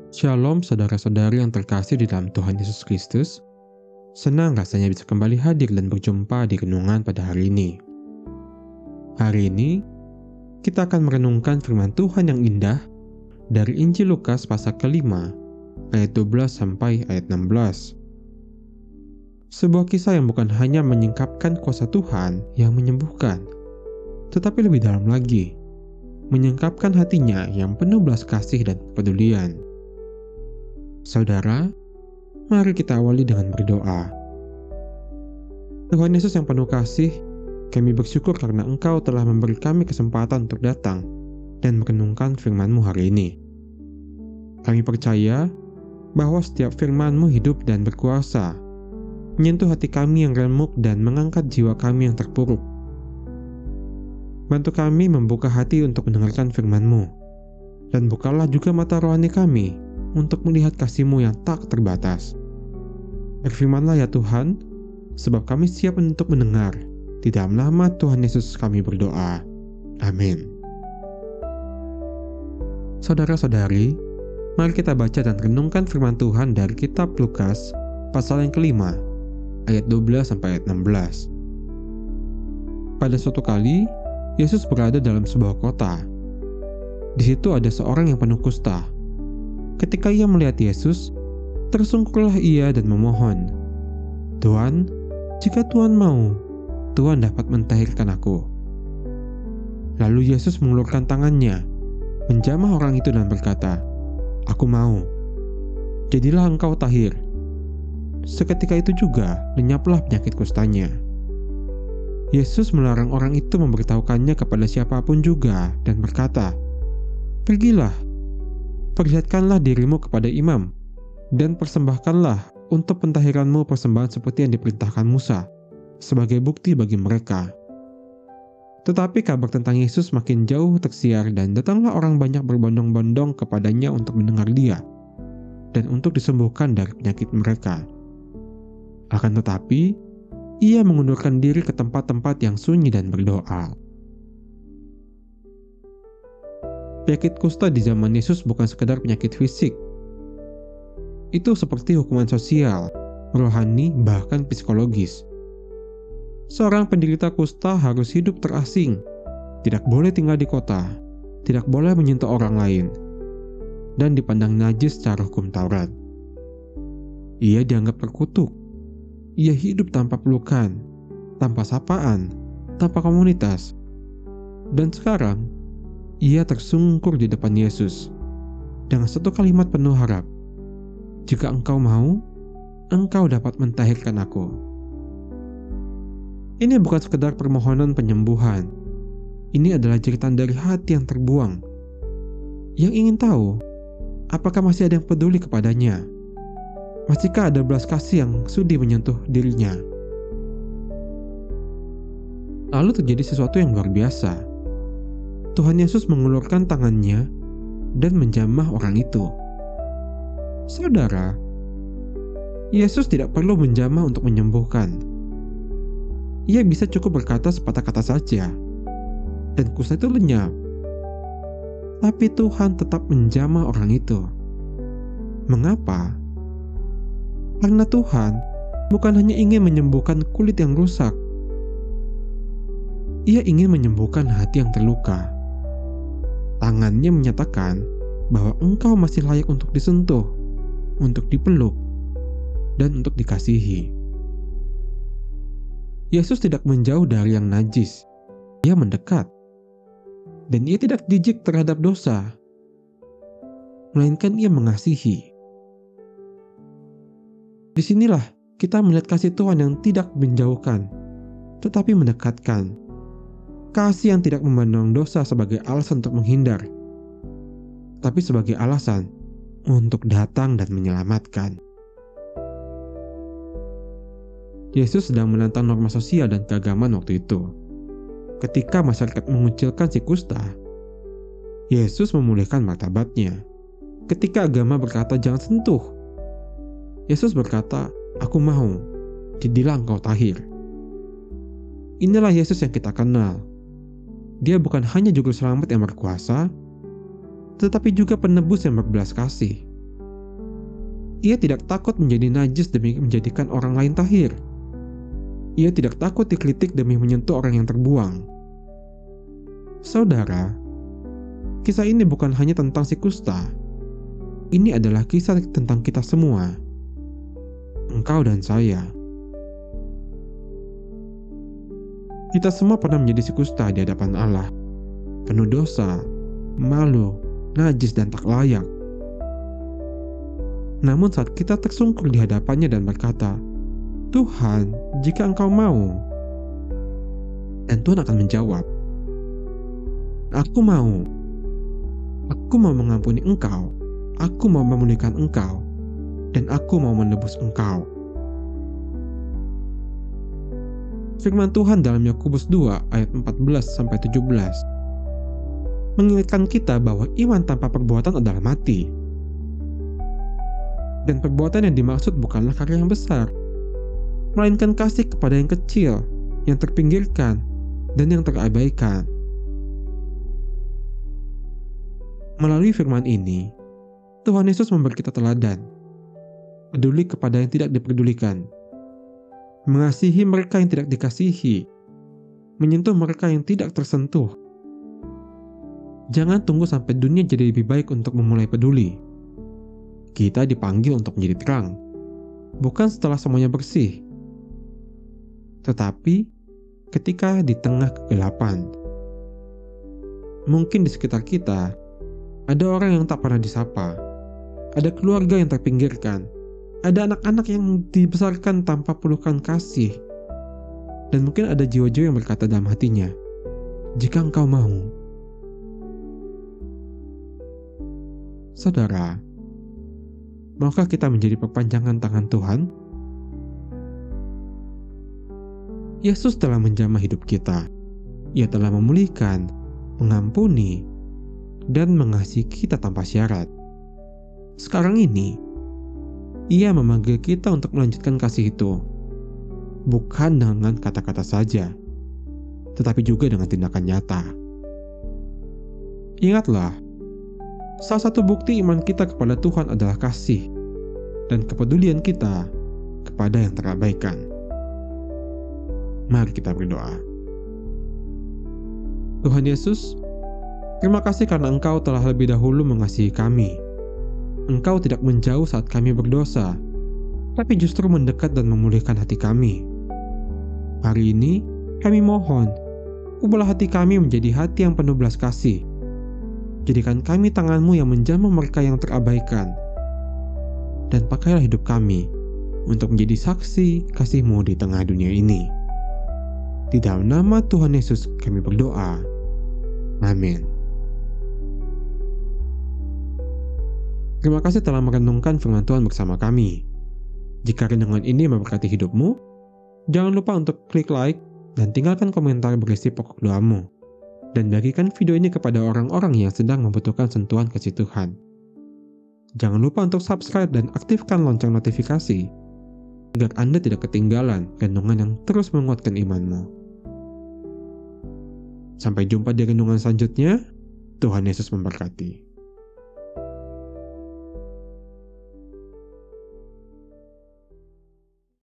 Shalom saudara-saudari yang terkasih di dalam Tuhan Yesus Kristus. Senang rasanya bisa kembali hadir dan berjumpa di renungan pada hari ini. Hari ini, kita akan merenungkan firman Tuhan yang indah dari Injil Lukas pasal ke-5, ayat 12 sampai ayat 16. Sebuah kisah yang bukan hanya menyingkapkan kuasa Tuhan yang menyembuhkan, tetapi lebih dalam lagi, menyingkapkan hatinya yang penuh belas kasih dan kepedulian. Saudara, mari kita awali dengan berdoa. Tuhan Yesus yang penuh kasih, kami bersyukur karena Engkau telah memberi kami kesempatan untuk datang dan merenungkan firman-Mu hari ini. Kami percaya bahwa setiap firman-Mu hidup dan berkuasa, menyentuh hati kami yang remuk dan mengangkat jiwa kami yang terpuruk. Bantu kami membuka hati untuk mendengarkan firman-Mu, dan bukalah juga mata rohani kami untuk melihat kasih-Mu yang tak terbatas. Berfirmanlah ya Tuhan, sebab kami siap untuk mendengar. Di dalam nama Tuhan Yesus kami berdoa. Amin. Saudara-saudari, mari kita baca dan renungkan firman Tuhan dari kitab Lukas, pasal yang ke-5, ayat 12 sampai ayat 16. Pada suatu kali, Yesus berada dalam sebuah kota. Di situ ada seorang yang penuh kusta. Ketika ia melihat Yesus, tersungkurlah ia dan memohon, "Tuhan, jika Tuhan mau, Tuhan dapat mentahirkan aku." Lalu Yesus mengulurkan tangannya, menjamah orang itu dan berkata, "Aku mau, jadilah engkau tahir." Seketika itu juga lenyaplah penyakit kustanya. Yesus melarang orang itu memberitahukannya kepada siapapun juga dan berkata, "Pergilah, perlihatkanlah dirimu kepada imam, dan persembahkanlah untuk pentahiranmu persembahan seperti yang diperintahkan Musa, sebagai bukti bagi mereka." Tetapi kabar tentang Yesus makin jauh tersiar dan datanglah orang banyak berbondong-bondong kepadanya untuk mendengar dia, dan untuk disembuhkan dari penyakit mereka. Akan tetapi, ia mengundurkan diri ke tempat-tempat yang sunyi dan berdoa. Penyakit kusta di zaman Yesus bukan sekadar penyakit fisik. Itu seperti hukuman sosial, rohani, bahkan psikologis. Seorang penderita kusta harus hidup terasing, tidak boleh tinggal di kota, tidak boleh menyentuh orang lain, dan dipandang najis secara hukum Taurat. Ia dianggap terkutuk. Ia hidup tanpa pelukan, tanpa sapaan, tanpa komunitas. Dan sekarang, ia tersungkur di depan Yesus dengan satu kalimat penuh harap, "Jika engkau mau, engkau dapat mentahirkan aku." Ini bukan sekedar permohonan penyembuhan. Ini adalah jeritan dari hati yang terbuang, yang ingin tahu apakah masih ada yang peduli kepadanya. Masihkah ada belas kasih yang sudi menyentuh dirinya? Lalu terjadi sesuatu yang luar biasa. Tuhan Yesus mengulurkan tangannya dan menjamah orang itu. Saudara, Yesus tidak perlu menjamah untuk menyembuhkan. Ia bisa cukup berkata sepatah kata saja, dan kusta itu lenyap. Tapi Tuhan tetap menjamah orang itu. Mengapa? Karena Tuhan bukan hanya ingin menyembuhkan kulit yang rusak. Ia ingin menyembuhkan hati yang terluka. Tangannya menyatakan bahwa engkau masih layak untuk disentuh, untuk dipeluk, dan untuk dikasihi. Yesus tidak menjauh dari yang najis. Ia mendekat. Dan ia tidak jijik terhadap dosa, melainkan ia mengasihi. Disinilah kita melihat kasih Tuhan yang tidak menjauhkan, tetapi mendekatkan. Kasih yang tidak memandang dosa sebagai alasan untuk menghindar, tapi sebagai alasan untuk datang dan menyelamatkan. Yesus sedang menantang norma sosial dan keagamaan waktu itu. Ketika masyarakat mengucilkan si kusta, Yesus memulihkan martabatnya. Ketika agama berkata jangan sentuh, Yesus berkata, "Aku mau, jadilah engkau tahir." Inilah Yesus yang kita kenal. Dia bukan hanya juru selamat yang berkuasa, tetapi juga penebus yang berbelas kasih. Ia tidak takut menjadi najis demi menjadikan orang lain tahir. Ia tidak takut dikritik demi menyentuh orang yang terbuang. Saudara, kisah ini bukan hanya tentang si kusta. Ini adalah kisah tentang kita semua. Engkau dan saya. Kita semua pernah menjadi si kusta di hadapan Allah. Penuh dosa, malu, najis, dan tak layak. Namun saat kita tersungkur di hadapannya dan berkata, "Tuhan, jika Engkau mau," dan Tuhan akan menjawab, "Aku mau. Aku mau mengampuni engkau. Aku mau memulihkan engkau. Dan aku mau menebus engkau." Firman Tuhan dalam Yakobus 2 ayat 14-17 mengingatkan kita bahwa iman tanpa perbuatan adalah mati. Dan perbuatan yang dimaksud bukanlah karya yang besar, melainkan kasih kepada yang kecil, yang terpinggirkan, dan yang terabaikan. Melalui firman ini, Tuhan Yesus memberi kita teladan, peduli kepada yang tidak dipedulikan, mengasihi mereka yang tidak dikasihi, menyentuh mereka yang tidak tersentuh. Jangan tunggu sampai dunia jadi lebih baik untuk memulai peduli. Kita dipanggil untuk menjadi terang, bukan setelah semuanya bersih, tetapi ketika di tengah kegelapan. Mungkin di sekitar kita ada orang yang tak pernah disapa, ada keluarga yang terpinggirkan, ada anak-anak yang dibesarkan tanpa pelukan kasih, dan mungkin ada jiwa-jiwa yang berkata dalam hatinya, "Jika Engkau mau." Saudara, maukah kita menjadi perpanjangan tangan Tuhan? Yesus telah menjamah hidup kita. Ia telah memulihkan, mengampuni, dan mengasihi kita tanpa syarat. Sekarang ini, Ia memanggil kita untuk melanjutkan kasih itu. Bukan dengan kata-kata saja, tetapi juga dengan tindakan nyata. Ingatlah, salah satu bukti iman kita kepada Tuhan adalah kasih dan kepedulian kita kepada yang terabaikan. Mari kita berdoa. Tuhan Yesus, terima kasih karena Engkau telah lebih dahulu mengasihi kami. Engkau tidak menjauh saat kami berdosa, tapi justru mendekat dan memulihkan hati kami. Hari ini, kami mohon, ubahlah hati kami menjadi hati yang penuh belas kasih. Jadikan kami tangan-Mu yang menjamah mereka yang terabaikan. Dan pakailah hidup kami untuk menjadi saksi kasih-Mu di tengah dunia ini. Di dalam nama Tuhan Yesus kami berdoa. Amin. Terima kasih telah merenungkan firman Tuhan bersama kami. Jika renungan ini memberkati hidupmu, jangan lupa untuk klik like dan tinggalkan komentar berisi pokok doamu. Dan bagikan video ini kepada orang-orang yang sedang membutuhkan sentuhan kasih Tuhan. Jangan lupa untuk subscribe dan aktifkan lonceng notifikasi, agar Anda tidak ketinggalan renungan yang terus menguatkan imanmu. Sampai jumpa di renungan selanjutnya. Tuhan Yesus memberkati.